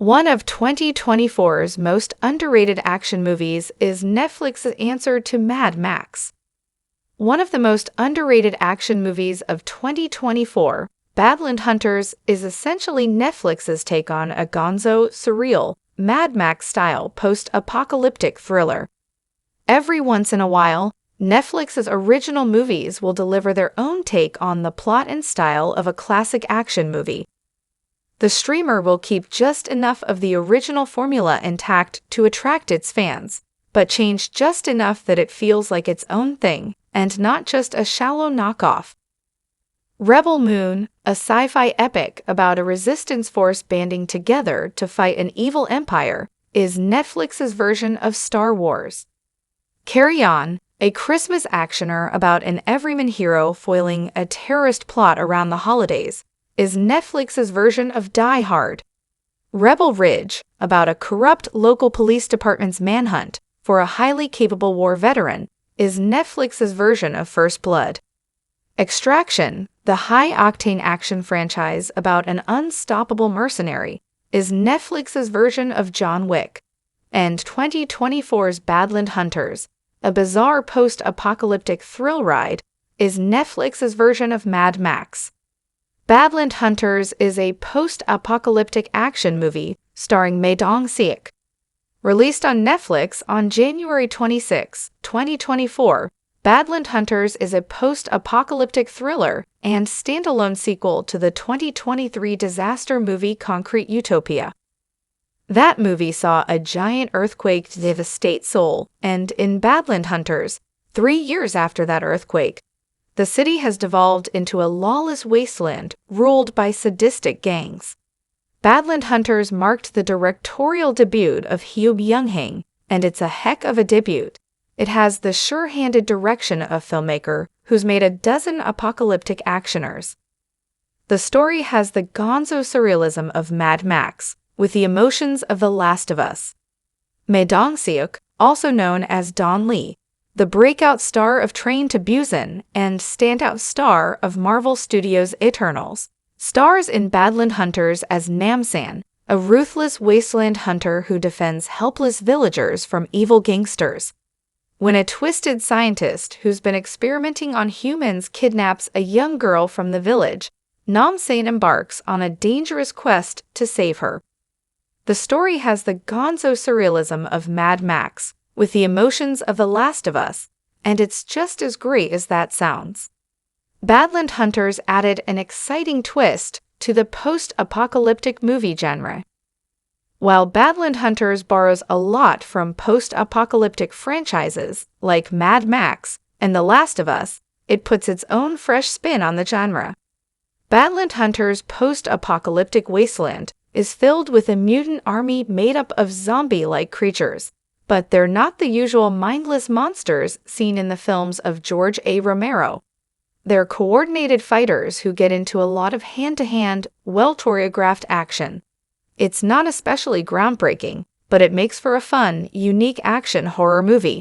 One of 2024's most underrated action movies is Netflix's answer to Mad Max. One of the most underrated action movies of 2024, Badland Hunters, is essentially Netflix's take on a gonzo, surreal, Mad Max-style post-apocalyptic thriller. Every once in a while, Netflix's original movies will deliver their own take on the plot and style of a classic action movie. The streamer will keep just enough of the original formula intact to attract its fans, but change just enough that it feels like its own thing, and not just a shallow knockoff. Rebel Moon, a sci-fi epic about a resistance force banding together to fight an evil empire, is Netflix's version of Star Wars. Carry On, a Christmas actioner about an everyman hero foiling a terrorist plot around the holidays, is Netflix's version of Die Hard. Rebel Ridge, about a corrupt local police department's manhunt for a highly capable war veteran, is Netflix's version of First Blood. Extraction, the high-octane action franchise about an unstoppable mercenary, is Netflix's version of John Wick. And 2024's Badland Hunters, a bizarre post-apocalyptic thrill ride, is Netflix's version of Mad Max. Badland Hunters is a post-apocalyptic action movie starring Ma Dong-seok. Released on Netflix on January 26, 2024, Badland Hunters is a post-apocalyptic thriller and standalone sequel to the 2023 disaster movie Concrete Utopia. That movie saw a giant earthquake devastate Seoul, and in Badland Hunters, 3 years after that earthquake, the city has devolved into a lawless wasteland ruled by sadistic gangs. Badland Hunters marked the directorial debut of Hyo Byung-hae, and it's a heck of a debut. It has the sure-handed direction of a filmmaker who's made a dozen apocalyptic actioners. The story has the gonzo surrealism of Mad Max, with the emotions of The Last of Us. Ma Dong-seok, also known as Don Lee, the breakout star of Train to Busan and standout star of Marvel Studios' Eternals, stars in Badland Hunters as Namsan, a ruthless wasteland hunter who defends helpless villagers from evil gangsters. When a twisted scientist who's been experimenting on humans kidnaps a young girl from the village, Namsan embarks on a dangerous quest to save her. The story has the gonzo surrealism of Mad Max, with the emotions of The Last of Us, and it's just as great as that sounds. Badland Hunters added an exciting twist to the post-apocalyptic movie genre. While Badland Hunters borrows a lot from post-apocalyptic franchises like Mad Max and The Last of Us, it puts its own fresh spin on the genre. Badland Hunters' post-apocalyptic wasteland is filled with a mutant army made up of zombie-like creatures, but they're not the usual mindless monsters seen in the films of George A. Romero. They're coordinated fighters who get into a lot of hand-to-hand, well-choreographed action. It's not especially groundbreaking, but it makes for a fun, unique action horror movie.